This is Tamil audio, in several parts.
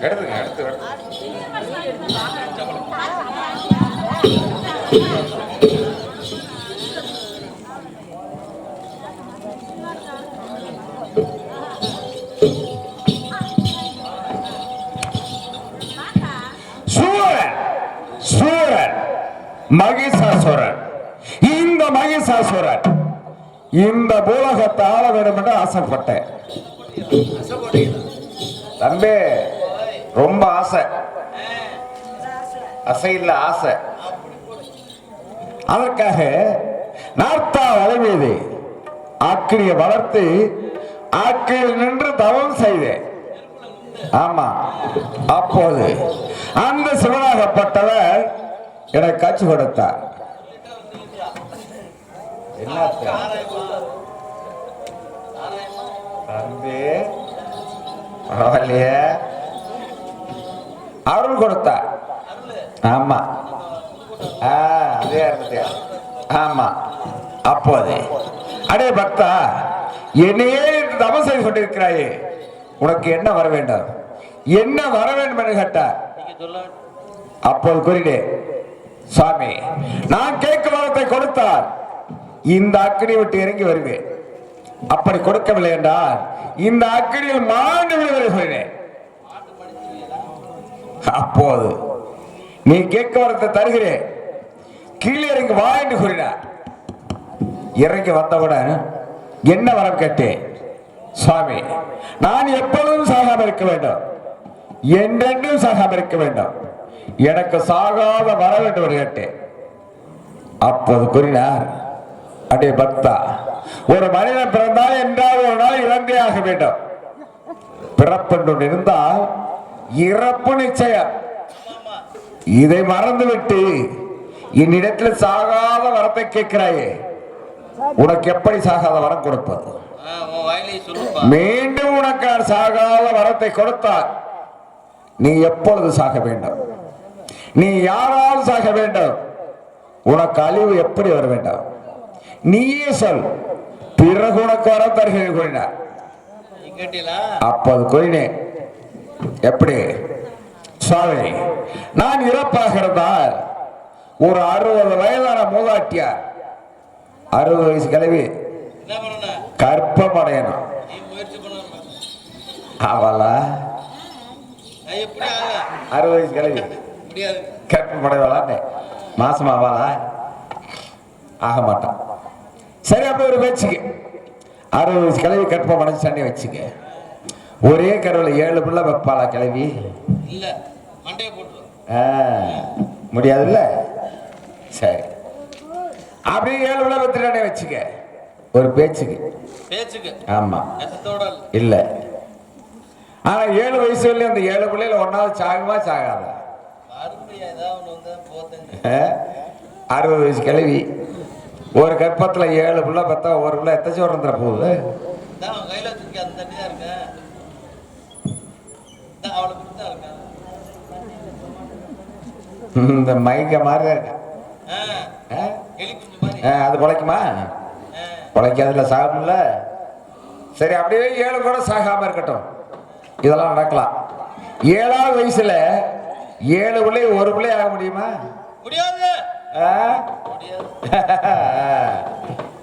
எடுத்துங்க எடுத்து சூரன் சூரன் மகிஷாசுரன். இந்த மகிஷாசுரன் இந்த பூலகத்தை ஆள வேண்டும் என்று ஆசைப்பட்டேன் தம்பி. ரொம்ப ஆசை, அசை இல்ல ஆசை. அதற்காக நார்த்தா வலை மீது ஆக்கிரியை வளர்த்து ஆக்கிரியில் நின்று தவம் செய்தேன். ஆமா, அப்போது அந்த சிவனாகப்பட்டவர் எனக்கு காட்சி கொடுத்தார். என்ன தம்பி பரவாயில்லையே, அருள் கொடுத்தார். ஆமா, அதே இருந்துச்சு. ஆமா, அப்போது அடே பக்தா, என்னையே தவம் செய்து கொண்டிருக்கிறாயே, உனக்கு என்ன வர வேண்டும், என்ன வர வேண்டும் என்று கேட்டார். அப்போது கூறினேன், சுவாமி நான் கேட்கும் வரத்தை கொடுத்தார் இந்த அக்கினி விட்டு இறங்கி வருவேன். அப்படி கொடுக்கவில்லை என்றால் இந்த அக்கினியில் மாண்டு விடுவேன். அப்போது நீ கேட்க வரத்தை தருகிறேன், கீழே இறங்கி வா என்று கூறினார். இறங்கி வந்தவுடன் என்ன வரம் கேட்டேன், சுவாமி நான் எப்பொழுதும் சாகாமல் இருக்க வேண்டும், என்றென்றும் சாகாமல் இருக்க வேண்டும், எனக்கு சாகாத வர வேண்டும் என்று கேட்டேன். அப்போது கூறினார், அடே பக்தா, ஒரு மனிதன் பிறந்தால் என்றால் ஒரு நாள் இறந்தே ஆக வேண்டும். பிறப்பென்று இருந்தால் இறப்பு நிச்சயம். இதை மறந்துவிட்டு என்னிடத்தில் சாகாத வரத்தை கேட்கிறாயே, உனக்கு எப்படி சாகாத வரம் கொடுப்பது? மீண்டும் உனக்கு சாகாத வரத்தை கொடுத்தால் நீ எப்பொழுது சாக வேண்டும், நீ யாரால் சாக வேண்டும், உனக்கு அழிவு எப்படி வர வேண்டும், நீயே சொல், பிறகு உனக்கு வரம் தருகிறேன் கூறினார். அப்போது கூறினேன், எப்படி சுவாமி, நான் இறப்பாக இருந்தால் ஒரு 60 வயதான மூதாட்டியார், 60 வயசு கிழவி கற்பம் அடையணும். அவளா 60 வயசு கிழவி கற்பம் அடைவாளான்னு மாசமா ஆவாளா? ஆக மாட்டான். சரி, அப்ப ஒரு பேச்சுக்கு 60 வயசு கிழவி கற்பம் அடைஞ்சானே வச்சுக்க, ஒரே கருவில் 7 பிள்ளை வைப்பாளா கிழவி? முடியாதுல்ல. சரி, அப்படியே 7 பிள்ளை பத்திரானே வச்சுக்க, ஒரு பேச்சுக்கு. ஆமா இல்ல, ஆனா 7 வயசு வரல அந்த 7 பிள்ளைல ஒன்னாவது சாகுமா சாகாத? 60 வயசு கிழவி ஒரு கற்பத்துல 7 பிள்ளை பத்தா ஒரு பிள்ளை எத்தச்சு வந்துட போகுது? இந்த மைக்க மாதிரி அது பொழைக்குமா? பொழைக்காதுல, சாகும்ல. சரி, அப்படியே 7 கூட சாகாம இருக்கட்டும், இதெல்லாம் நடக்கலாம். 7ஆவது வயசுல 7 பிள்ளை ஒரு பிள்ளை ஆக முடியுமா? முடியாது.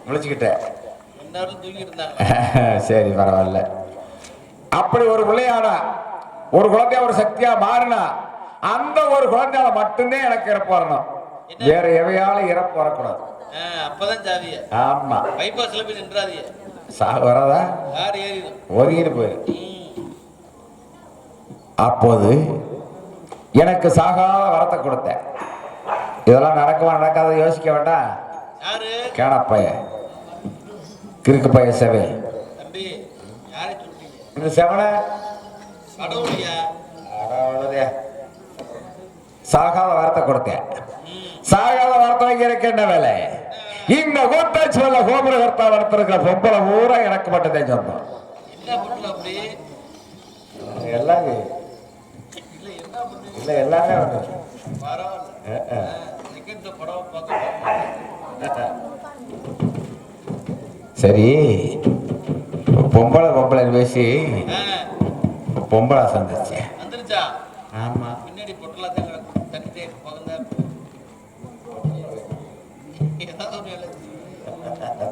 முழிச்சுக்கிட்ட சரி, பரவாயில்ல. அப்படி ஒரு பிள்ளையானா, ஒரு குழந்தைய ஒரு சக்தியா மாறினா, அந்த ஒரு குழந்தையால மட்டும்தான் எனக்கு இறப்பு வரணும், வேற எவையாலும் இறப்பு வரக்கூடாது. அப்பதான் சாவிய. ஆமா, பைபாஸ்ல போய் நின்றாதீங்க, சாகு வரதா ஒதுங்கிட்டு போயிரு. அப்போது எனக்கு சாகாத வரத்தை கொடுத்த. இதெல்லாம் நடக்குமா நடக்காத யோசிக்க வேண்டாம். கேனப்பைய கிறுக்கு பைய செவே இந்த செவன சாகாத வரத்தை கொடுத்தேன். சாகாத வரத்தை வைக்கிறதுக்கு என்ன வேலை? இந்த கூட்டாட்சி வல்ல கோபுரகர்த்தா வளர்த்திருக்கிற பொம்பளை பூரா எனக்கு மட்டும் சொந்தம். எல்லாம் இல்ல, எல்லாமே சரி. பொம்பளை பேசி பொம்பளை சந்திச்சு ஆமா பின்னாடி பொட்டலாத்த தண்ணி பகந்த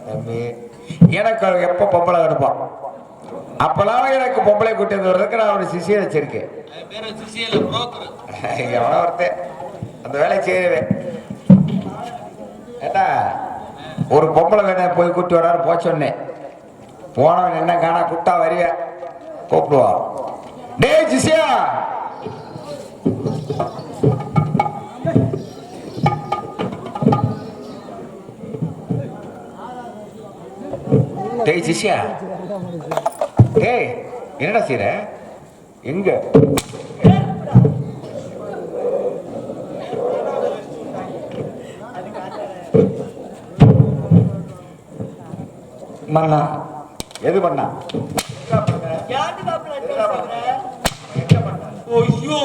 தம்பி எனக்கு எப்ப பொம்பளை எடுப்பான் அப்பெல்லாம் எனக்கு பொம்பளை கூட்டியது வர்றதுக்கு நான் ஒரு சிசியை வச்சிருக்கேன் எவனோ ஒருத்தன் அந்த வேலையை செய்யவேன் ஏட்டா ஒரு பொம்பளை வேணா போய் கூட்டி வராரு போக சொன்னேன் போனவன் என்ன காணா குட்டா வரிய கூப்பிடுவா டேய் சிசியா டேய் சிசியா டேய் என்னடா செய்ற எங்க மண்ணா எது பண்ணா ஐயோ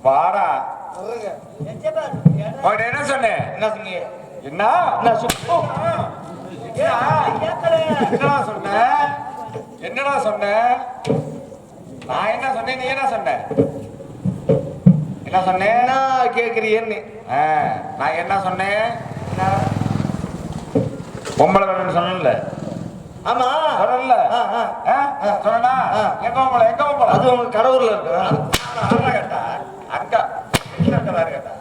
வாடா என்ன சொன்னேன் என்ன சொன்னீங்க என்ன என்னடா சொன்ன என்னடா சொன்ன நான் என்ன சொன்னேன் நீ என்ன சொன்ன என்ன சொன்னேன்னா கேக்குறீன்னு நான் என்ன சொன்னேன் பொம்பளை வேணும்னு சொன்னேன்ல ஆமா சொன்னல சொன்னா எங்க பொம்பளை எங்க பொம்பளை அது உங்க கடவுர்ல இருக்கு கேட்டா அக்கா கேட்டா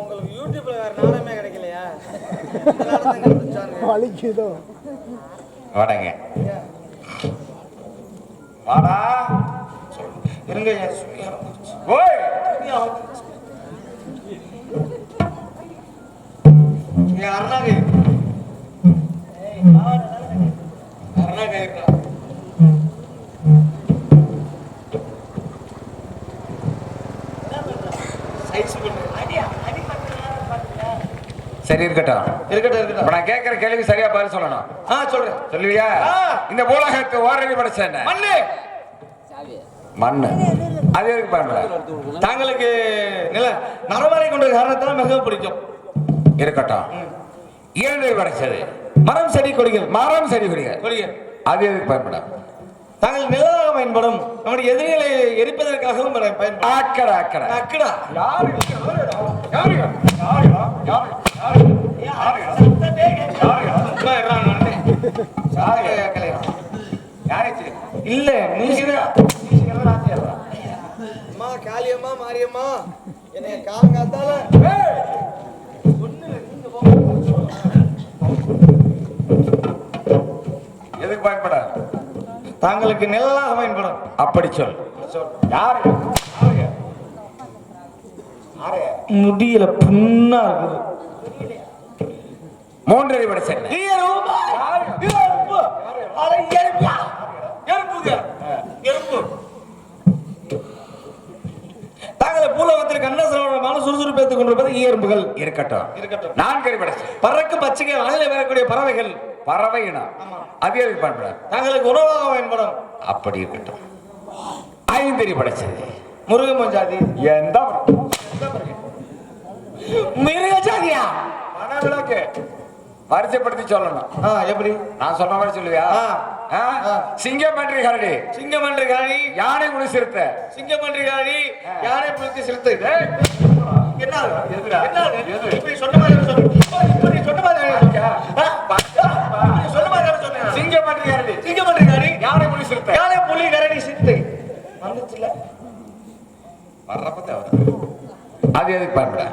உங்களுக்கு யூடியூப்ல வேற நாடகமே கிடைக்கலையா வலிக்குதோ வாடங்க வாடா இருங்க ஓய் அருணாகை அருணாகை சரி இருக்கட்டும் இருக்கட்டும் நான் கேட்கிற கேள்வி சரியா பதில் சொல்லணும் சொல்றேன் சொல்லுவியா இந்த பூலகத்தை ஓரடி படைச்ச மண்ணு மண்ணு அது எதுக்கு பயன்பட தாங்களுக்கு நில நரவரை கொண்ட காரணத்தால் மிகவும் பிடிக்கும் இருக்கட்டும் இரண்டு படைச்சது மரம் செடி கொடிகள் மரம் செடி கொடிகள் கொடிகள் அது எதுக்கு பயன்படும் தாங்கள் நிலவாக பயன்படும் நம்முடைய எதிரிகளை எரிப்பதற்காகவும் அக்கடா அக்கடா அக்கடா யாரு யாரு யாரு இல்ல அம்மா காளியம்மா மாரியம்மா என்னைய காலங்காத்தால எதுக்கு பயன்பட தாங்களுக்கு நெல்லாக பயன்படும் அப்படி சொல் யாரு முடியல புண்ணா இருக்குது மூன்றரை படை சென்னை தாங்களை பூலகத்தில் கண்ணசரமான சுறுசுறுப்பு எடுத்துக் கொண்டிருப்பது ஈயரும்புகள் இருக்கட்டும் இருக்கட்டும் நான்கரை படை பறக்கும் பச்சைக்கு வானிலை வரக்கூடிய பறவைகள் பறவை இனம் அது எதுக்கு பயன்பட தாங்களுக்கு உணவாக பயன்படும் அப்படி இருக்கட்டும் ஐந்தறி படைச்சது முருகன் ஜாதி எந்த மிருக ஜாதியா மனவிளக்கு வரிசைப்படுத்தி சொல்லணும் எப்படி நான் சொன்ன மாதிரி சொல்லுவியா சிங்கம் பன்றி கரடி சிங்கம் பன்றி கரடி யானை புலி சிறுத்தை சிங்கம் பன்றி கரடி யானை புலிக்கு சிறுத்தை என்ன இப்படி சொன்ன மாதிரி சொன்ன மாதிரி சிங்கம் பன்றி கரடி சிங்கம் பன்றி கரடி யானை புலி சிறுத்தை யானை புலி கரடி சிறுத்தை வந்துச்சுல வர்றப்ப அது எதுக்கு பயன்பட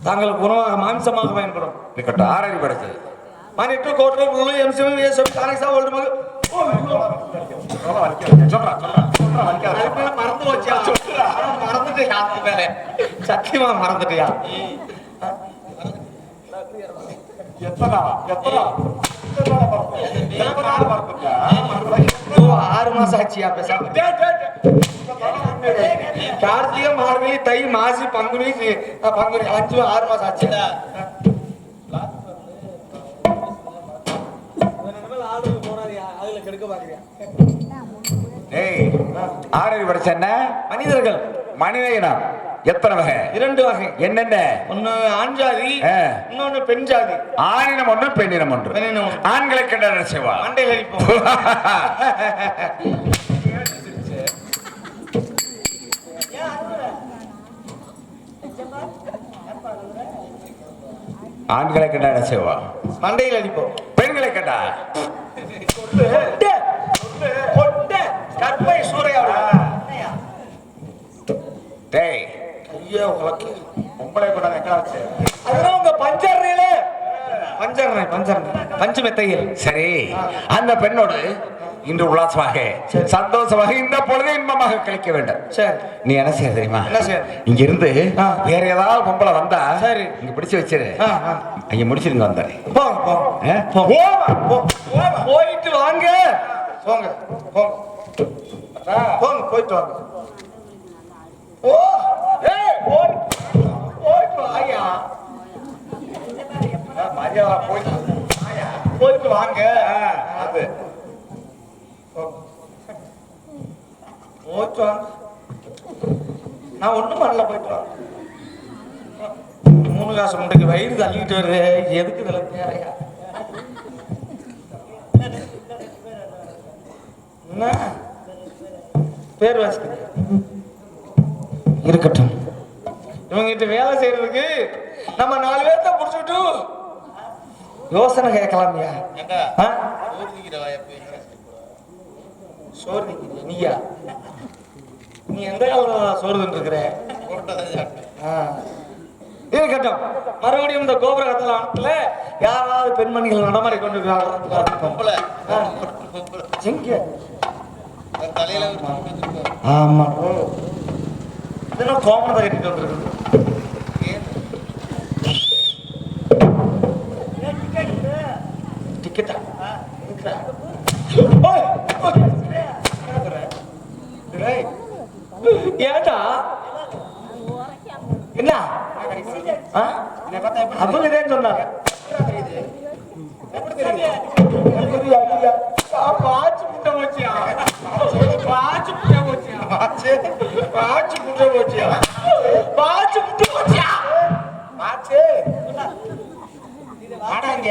தாங்களுக்கு உணவாக மாம்சமாக பயன்படும் இருக்கட்டும் ஆறடி படைச்சது மணிட்டு கோட்டை புள்ளு எம்சிஎம் ஏசம் தானேசா ஓல்டு மக மறந்து போச்சியா மறந்துட்டு யாருக்கு மேலே சத்தியமா மறந்துட்டியா எத்தனா எத்தனா 6 மாசம் ஆச்சியா பேசாம கார்த்திகை மார்கழி தை மாசி பங்குனி பங்குனி 5 மாசம் ஆச்சு ஆறடி படிச்ச மனிதர்கள் மனித இனம் எத்தனை வகை? 2 வகை. என்னென்ன? ஒண்ணு ஆண் ஜாதி, ஆ. இன்னொன்னு பெண் ஜாதி. ஆணினம் ஒன்று, பெண்ணினம் ஒன்று. பெண்ணினம் ஒன்று. ஆண்களை கண்டாட செய்வா மண்டையில் அடிப்போம். ஆண்களை கண்டாட செய்வா மண்டையில் அடிப்போம். பெண்களை கண்டா கற்பை சூறையாடா. டேய் ஐயோ உலக்கு. உங்களை கூட எங்க வச்சு அதெல்லாம் உங்க பஞ்சர்ல பஞ்சு மெத்தையில். சரி, அந்த பெண்ணோடு இன்று உல்லாசமாக சந்தோஷமாக இந்த பொழுது இன்பமாக கழிக்க வேண்டும். சரி, நீ என்ன செய்ய தெரியுமா? என்ன செய்ய? இங்க இருந்து வேற ஏதாவது பொம்பளை வந்தா சரி இங்க பிடிச்சு வச்சிரு. அங்க முடிச்சிருங்க வந்தாரு. போயிட்டு வாங்க. போங்க போங்க போங்க, போயிட்டு வாங்க. ஓ ஏய் போயிட்டு வாயா. மரியாதை போயிட்டு வாங்க. அது போயிட்டு வாங்க. நான் ஒண்ணும் பண்ணல, போயிட்டு வாங்க. 3 காசு முட்டைக்கு வயிறு தள்ளிட்டு வருது. எதுக்கு இதெல்லாம் தேவையா? என்ன பேர் வச்சுக்க இருக்கட்டும். இவங்கிட்ட வேலை செய்யறதுக்கு நம்ம 4 பேர்த்த புடிச்சுட்டு யோசனை கேட்கலாம்யா. சோறு திங்கிறியா நீயா? நீ எந்த காலம் சோறு தின்றுக்கிற? இருக்கட்டும். மறுபடியும் இந்த கோபுர கத்தல யாராவது பெண்மணிகள் நடமாறி கொண்டிருக்கிறார்கள். ஆமா, இதெல்லாம் கோமணத்தை கட்டிட்டு வந்துருக்கு. டிக்கெட்டா? ஏட்டா என்ன அப்பதான் சொன்னாங்க. பாச்சு முட்டை போச்சியா? பாச்சு முட்டை போச்சியா? பாச்சு முட்டை போச்சியா? பாச்சு முட்டை போச்சியா? பாச்சு ஆடாங்க.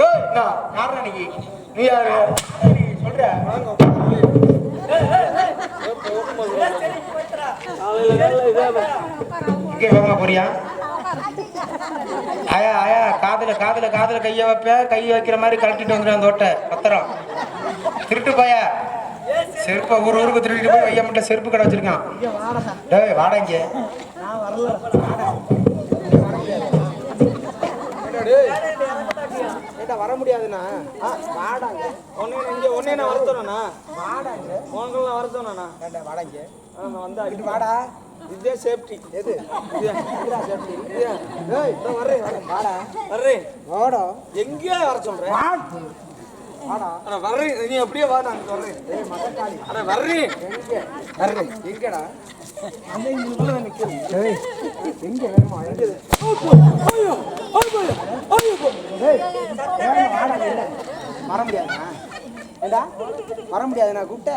ஏய் நான் யாரா நீ யாரு சொல்ற? போறியா? ஆயா ஆயா காதுல காதுல காதுல கைய வைப்ப, கைய வைக்கிற மாதிரி கழட்டிட்டு வந்துடும் அந்த ஓட்டை பத்திரம். திருட்டு போயா செருப்ப ஊருக்கு திருட்டு போய் வைய மட்டும் செருப்பு கடை வச்சிருக்கான். டேய் வாடா இங்க. வர முடியாதுண்ணா. வாடாங்க. ஒன்னே நான் வரத்தோண்ணா. வாடாங்க. உங்களாம் வரத்தோண்ணா. வாடாங்க. வந்து அடிட்டு வாடா. இதே சேஃப்டி. எது சேஃப்டி? வர்றேன் வாடா. வர்றேன் வாடா. எங்கேயா வர சொல்றேன்? வாடா. வர்றேன். நீ அப்படியே வா, நான் வர்றேன். வர்றேன். வர்றேன். எங்கடா? அந்த இங்குள்ள நிக்கிறேன். எங்க வேணுமா? வர முடியாதுண்ணா. ஏண்டா வர முடியாதுண்ணா கூப்பிட்ட?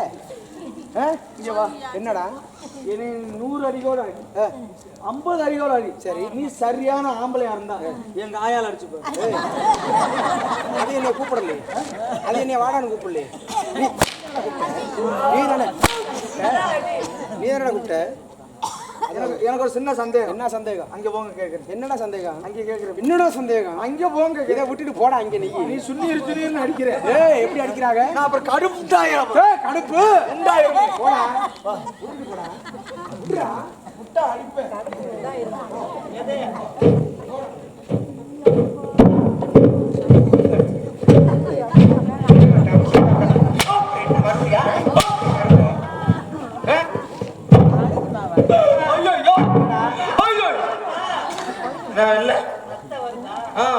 இங்க வா. என்னடா? 100 அடிக்கோட 50 அடிக்கோட அடி. சரி, நீ சரியான ஆம்பளையா இருந்தா எங்க ஆயால அடிச்சுப்ப. அது என்ன கூப்பிடலையே? அது என்ன வாடான்னு கூப்பிடலையே? நீ தானே கூப்பிட்ட? எனக்கு ஒரு சின்ன சந்தேகம். என்ன சந்தேகம்? அங்க போங்க கேக்குறேன். என்னடா சந்தேகம்? அங்க கேக்குறேன். என்னடா சந்தேகம்? அங்க போங்க. இதை விட்டுட்டு போடா. அங்க நீ சுண்ணீர் அடிக்கிற. ஏய் எப்படி அடிக்கிறாங்க? நான் அப்புறம் கடுப்புட்டாயிரம். கடுப்பு உண்டாயிரம். போடா போடா விட்டுடா. விட்டா அடிப்பேன். இல்ல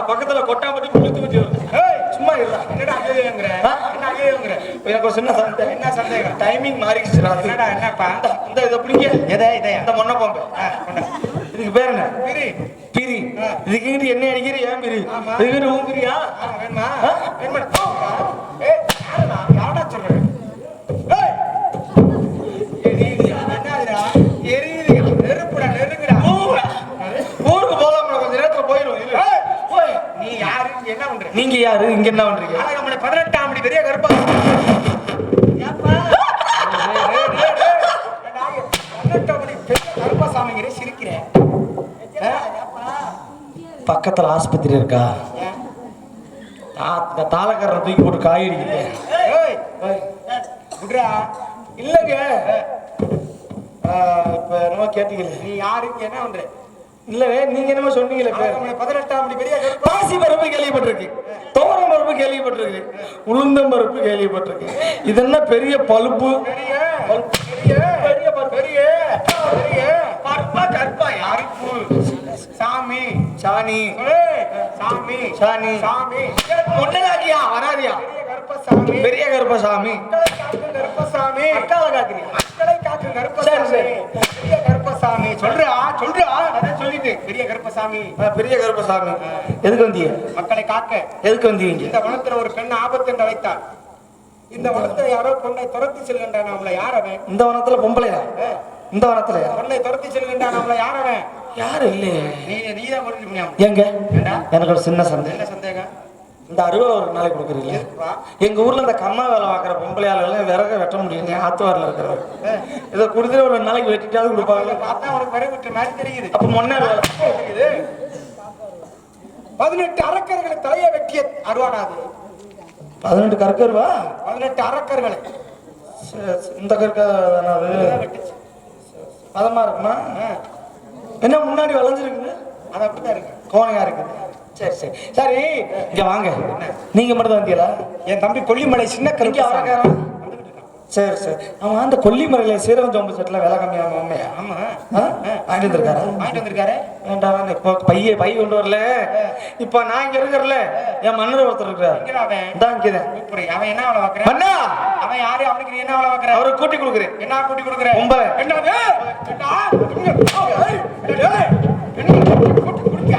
பக்கத்துல கொட்டாம்பட்டி குளித்து வச்சு சும்மா இல்ல. என்னடா அங்கேங்கிற? எனக்கு ஒரு சின்ன சந்தேகம். என்ன சந்தேகம்? டைமிங் மாறிடுச்சு. என்னடா என்னப்பா? இந்த இதை பிடிங்க. எதை இதை இந்த மொன்ன பாம்பு. இதுக்கு பேர் என்ன? பிரி. பிரி. இதுக்கு என்ன அடிக்கிற? ஏன் பிரி? இதுக்கு உன் பிரியா? வேணுமா? யாரா சொல்றேன்? எரியுது. என்னதுடா எரியுது? யாரு இங்க என்ன பண்றீங்க? நம்மளை 18ஆம் படி பெரிய கருப்பா கருப்பசாமிங்கிறே சிரிக்கிறேன். பக்கத்துல ஆஸ்பத்திரி இருக்கா? தாளக்காரரை தூக்கி போட்டு காய் அடிக்கிறேன். இல்லைங்க, இப்ப என்னமோ கேட்டீங்களே, நீ யாருக்கு என்ன பண்ற? இல்லவே நீங்க என்னமோ சொன்னீங்களே, 18ஆம் படி பெரிய பாசி பருப்பு கேள்விப்பட்டிருக்கு, தோரம் பருப்பு கேள்விப்பட்டிருக்கு, உளுந்தம் பருப்பு கேள்விப்பட்டிருக்கு. இது என்ன பெரிய பழுப்பு? சாமி சாணி சாமி சாணி சாமி ஒன்னதாகியா வராதியா? கருப்பசாமி பெரிய கருப்பசாமி கருப்பசாமி அக்காவை காக்குறியா? மக்களை காக்கும் கருப்பசாமி பெரிய கருப்பசாமி சொல்றா அதான் சொல்லிட்டு பெரிய கருப்பசாமி பெரிய கருப்பசாமி. எதுக்கு வந்தீங்க? மக்களை காக்க. எதுக்கு வந்தீங்க? இந்த வனத்துல ஒரு பெண் ஆபத்து என்று அழைத்தார். இந்த வனத்துல யாரோ பொண்ணை துரத்தி செல்கின்றான். அவளை யார் அவன்? இந்த வனத்துல பொம்பளையா? இந்த வனத்துலயா? பொண்ணை துரத்தி செல்கின்றான். அவளை யார் அவன்? யாரு இல்லையே. நீதான் முடிஞ்சு எங்க? எனக்கு ஒரு சின்ன சந்தேகம். என்ன சந்தேகம்? இந்த அறுவலை ஒரு நாளைக்கு கொடுக்குறீங்க. எங்க ஊர்ல இந்த கம்மா வேலை பார்க்குற பொம்பளையாளர்கள் விறக வெட்ட முடியுங்க. ஆத்துவாரில் இருக்கிறவர் இதை கொடுத்துட்டு ஒரு நாளைக்கு வெட்டிட்டாவது கொடுப்பாங்க. பார்த்தா உனக்கு விறகு வெட்டுற மாதிரி தெரியுது. அப்ப முன்னே வேலை தெரியுது. 18 அரக்கர்களை தலையை வெட்டிய அருவாடாது. 18 கற்கருவா? 18 அரக்கர்களை. இந்த கற்க பதமா இருக்குமா? என்ன முன்னாடி வளைஞ்சிருக்குது? அது அப்படித்தான் இருக்கு, கோணையா இருக்குது. சரி சரி சரி, இங்க வாங்க. நீங்க மட்டும் தான் வந்தீங்களா? என் தம்பி கொல்லிமலை சின்ன கருப்பி அவரக்காரன். சரி சரி, அவன் அந்த கொல்லிமலையில சீரகம் சோம்பு செட்டில் விலை கம்மியாக உண்மையா? ஆமா வாங்கிட்டு வந்திருக்காரு. வேண்டாம், இப்போ பை கொண்டு வரல. இப்ப நான் இங்க இருக்கிறல, என் மன்னர் ஒருத்தர் இருக்கிறாரு. அவன் என்ன அவளை பாக்குறேன்? அண்ணா அவன் யாரு? அவனுக்கு நீ என்ன அவளை பாக்குற? அவரை கூட்டி கொடுக்குறேன். என்ன கூட்டி கொடுக்குறேன்? ரொம்ப என்னது? இது என்ன கொண்டு போடுங்க.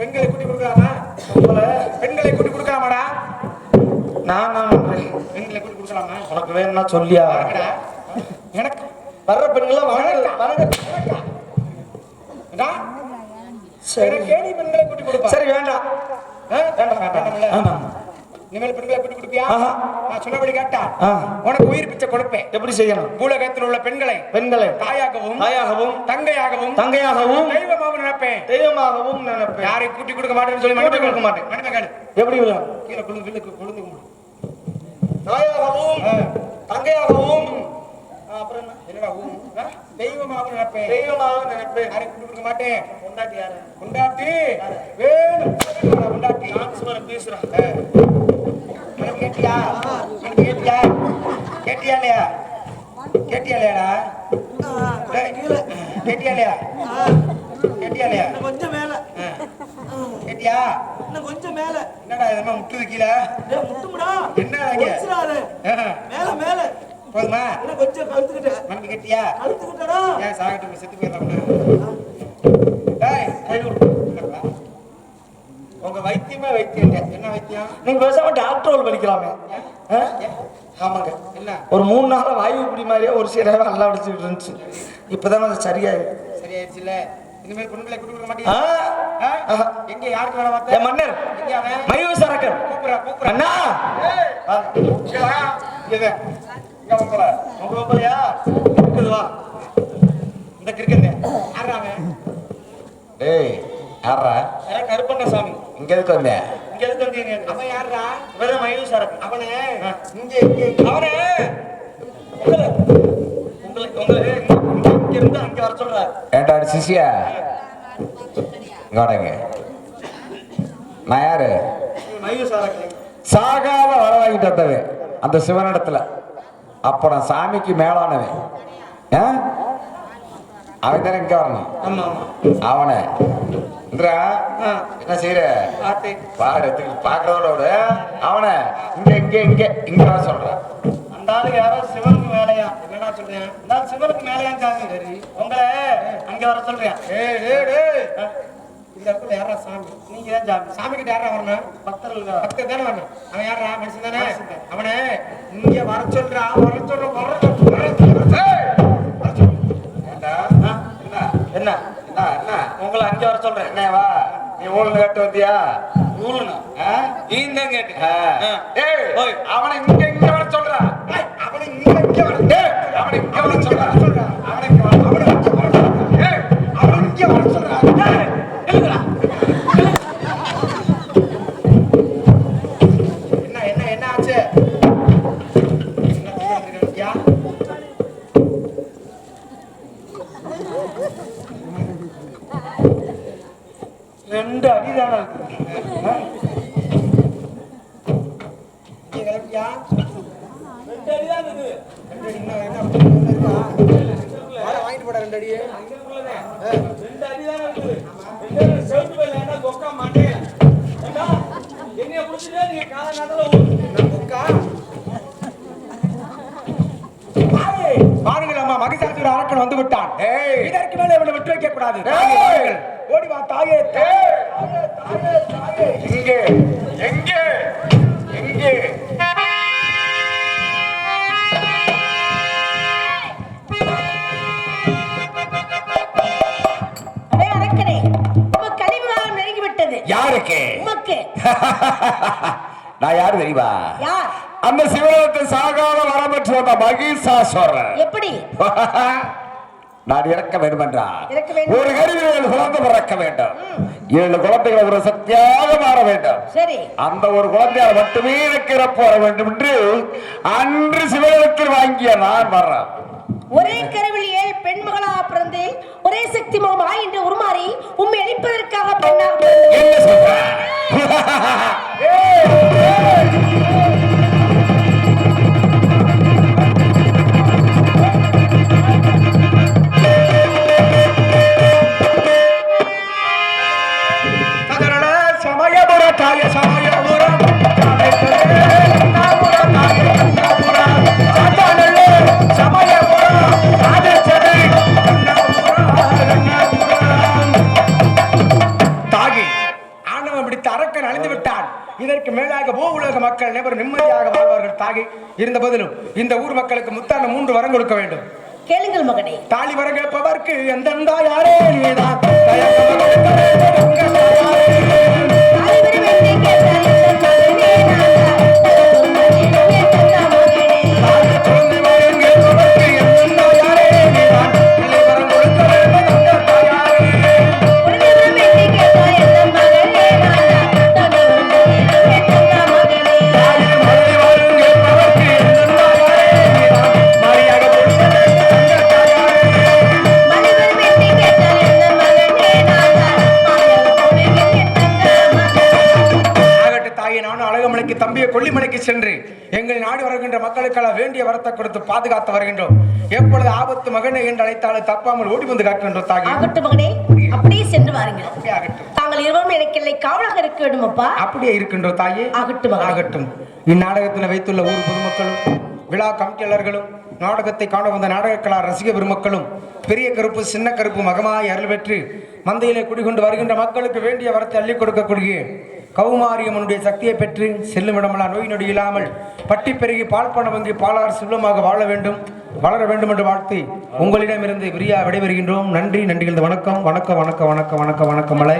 பெண்களை கூட்டி கொடுக்கலாமா? பெண்களை கூட்டி கொடுக்கலாமாடா? நான் பெண்களை கூட்டி கொடுக்கலாமா? உனக்கு வேணும்னா சொல்லியா? எனக்கு வர்ற பெண்கள்லாம் சரி பெண்களை கூட்டி கொடுப்பா. சரி வேண்டாம். ஆமா இனிமேல் பெண்களை கூட்டி கொடுப்பியா? ஆஹா. நான் சொன்னபடி கேட்டா உனக்கு உயிர் பிச்சை கொடுப்பேன். எப்படி செய்யணும்? பூலகத்தில் உள்ள பெண்களை தாயாகவும் தங்கையாகவும் தெய்வமாகவும் நினைப்பேன். யாரை கூட்டி கொடுக்க மாட்டேன்னு சொல்லி கூட்டி கொடுக்க மாட்டேன். மனிதர்கள் எப்படி கீழே கொழுந்து தாயாகவும் தங்கையாகவும் அப்புறம் என்னடா தெய்வமாகவும் நினைப்பேன். யாரை கூட்டி கொடுக்க மாட்டேன். கொண்டாட்டி யாரு? கொண்டாட்டி வேணும். கொண்டாட்டி பேசுறான். கேட்டியா இல்லையா? கேட்டியா இல்லையா? கொஞ்சம் மேல கேட்டியா? கொஞ்சம் மேல. என்னடா இதெல்லாம் முட்டுது கீழே? முட்டுமுடா. என்ன மேல போதுமா? கொஞ்சம் கழுத்துக்கிட்டேன். மனக்கு கேட்டியா? கழுத்துக்கிட்டா ஏன் சாகட்டு செத்து போயிடலாம். உங்க வைத்தியமே வைத்தியம். என்ன வைத்தியம்? நீங்க பேசாம டாக்டர் படிக்கலாமே. ஆமாங்க. என்ன ஒரு 3 நாளா வாயு இப்படி மாதிரியே ஒரு சில நல்லா அடிச்சுட்டு இருந்துச்சு. இப்பதான் அது சரியாயிருச்சு இல்ல? இனிமேல் பெண்களை கூட்டி கொடுக்க மாட்டீங்க. எங்க யாருக்கு வேலை பார்த்த? மன்னர் மயூர் சரக்கன். கூப்பிடுறா அண்ணா. உங்களையா இருக்குதுவா இந்த கிரிக்கெட் ஆடுறாங்க. டேய் யாரா? கருப்பண்ண சாமி. இங்க எதுக்கு வந்த? இங்க எதுக்கு வந்தீங்க? அவன் யாரா? வேற மயூர் சரக்கன். அவனே இங்க அவனே உங்களை இங்க இருந்து அங்க வர சொல்றாரு. ஏண்டா சிசியா இங்க வாடங்க. நான் யாரு? மயூர் சரக்கன். சாகாத வர வாங்கிட்டு வந்தவன் அந்த சிவனிடத்துல. அப்புறம் சாமிக்கு மேலானவன் அவன் தானே இங்க வரணும். ஆமா ஆமா அவனை இந்திரா என்ன செய்யற பாடுறதுக்கு பாக்குறதோட அவனை இங்க இங்க இங்க இங்க வர சொல்றேன். அந்த ஆளு யாரோ சிவனுக்கு மேலையா என்னடா சொல்றேன் இந்த ஆளு சிவனுக்கு மேலையாங்க சரி உங்களை அங்க வர சொல்றேன். இந்த இடத்துல யாரா சாமி நீங்க தான் சாமி சாமி கிட்ட யாரா வரணும் பக்தர்கள் தானே வரணும். அவன் யாரா மனுஷன் தானே அவனை இங்க வர சொல்றா என்ன என்ன என்ன உங்களை அங்க வர சொல்றேன். என்னவா நீ ஊழல் கட்டு வந்தியா? ஊழுனா இந்த கேட்டு அவனை இங்க இங்க வர சொல்றா. அவனை இங்க வர அவனை இங்க வர சொல்றா. அவனை இங்க வர சொல்றா. என்ன ஆச்சு? ரெண்டு அடிதான வாங்கிட்டு போட ரெண்டு அடி பாருங்களம்மா மகிஷாசுர அரக்கன் வந்து விட்டான். இதற்கு மேலே இவனை விட்டு வைக்க கூடாது. ஓடி வா தாயே எங்கே எங்கே எங்கே யாருக்கு? நான் யாரு தெரியுமா? அந்த சிவலோகத்தை சாகாத வரம் பெற்று வந்த மகிஷாசுரன். எப்படி நான் இறக்க வேண்டும் என்றால் ஒரு கருவியில் குழந்தை பிறக்க வேண்டும். 7 குழந்தைகள் ஒரு சக்தியாக மாற வேண்டும். சரி, அந்த ஒரு குழந்தையால் மட்டுமே எனக்கு இறப்பு வர வேண்டும் என்று அன்று சிவலோகத்தில் வாங்கிய நான் வர்றேன். ஒரே கருவில் 7 பெண்மகளா பிறந்து ஒரே சக்தி மாமா என்று உருமாறி உண்மை அளிப்பதற்காக பெண்ணாக என்ன சொல்ற? இதற்கு மேலாக பூ உலக மக்கள் அனைவரும் நிம்மதியாக வாழ்வார்கள். தாகி இருந்த போதிலும் இந்த ஊர் மக்களுக்கு முத்தான 3 வரம் கொடுக்க வேண்டும். கேளுங்கள் மகனே. தாலி வரம் கேட்பவர்க்கு எந்தெந்த யாரே நீதான் தம்பியை கொல்லிமலைக்கு சென்று எங்கள் நாடு வருகின்ற மக்களுக்கெல்லாம் வேண்டிய வரத்தை கொடுத்து பாதுகாத்து வருகின்றோம். எப்பொழுது ஆபத்து மகனை என்று அழைத்தாலும் தப்பாமல் ஓடி வந்து காக்கின்றோம். தாகி ஆகட்டும் மகனே, அப்படியே சென்று வாருங்கள். அப்படியே ஆகட்டும். தாங்கள் இருவரும் எனக்கு இல்லை காவலாக இருக்க வேண்டும் அப்பா. அப்படியே இருக்கின்றோம் தாயே. ஆகட்டும் ஆகட்டும். இந்நாடகத்தில் வைத்துள்ள ஊர் பொதுமக்களும் விழா கமிட்டியாளர்களும் நாடகத்தை காண வந்த நாடக கலா ரசிக பெருமக்களும் பெரிய கருப்பு சின்ன கருப்பு மகமாய் அருள் பெற்று மந்தையிலே குடிகொண்டு வருகின்ற மக்களுக்கு வேண்டிய வரத்தை அள்ளி கொடுக்கக்கூடிய கௌமாரியம்மனுடைய சக்தியை பெற்று செல்லும் இடமெல்லாம் நோய் நொடி இல்லாமல் பட்டி பெருகி பால் பண வங்கி பாலார் செல்வமாக வாழ வேண்டும் வளர வேண்டும் என்று வாழ்த்தி உங்களிடமிருந்து விரியா விடைபெறுகின்றோம். நன்றி நன்றிகள். வணக்கம் வணக்கம் வணக்கம் வணக்கம் வணக்கம் வணக்கம் மலை.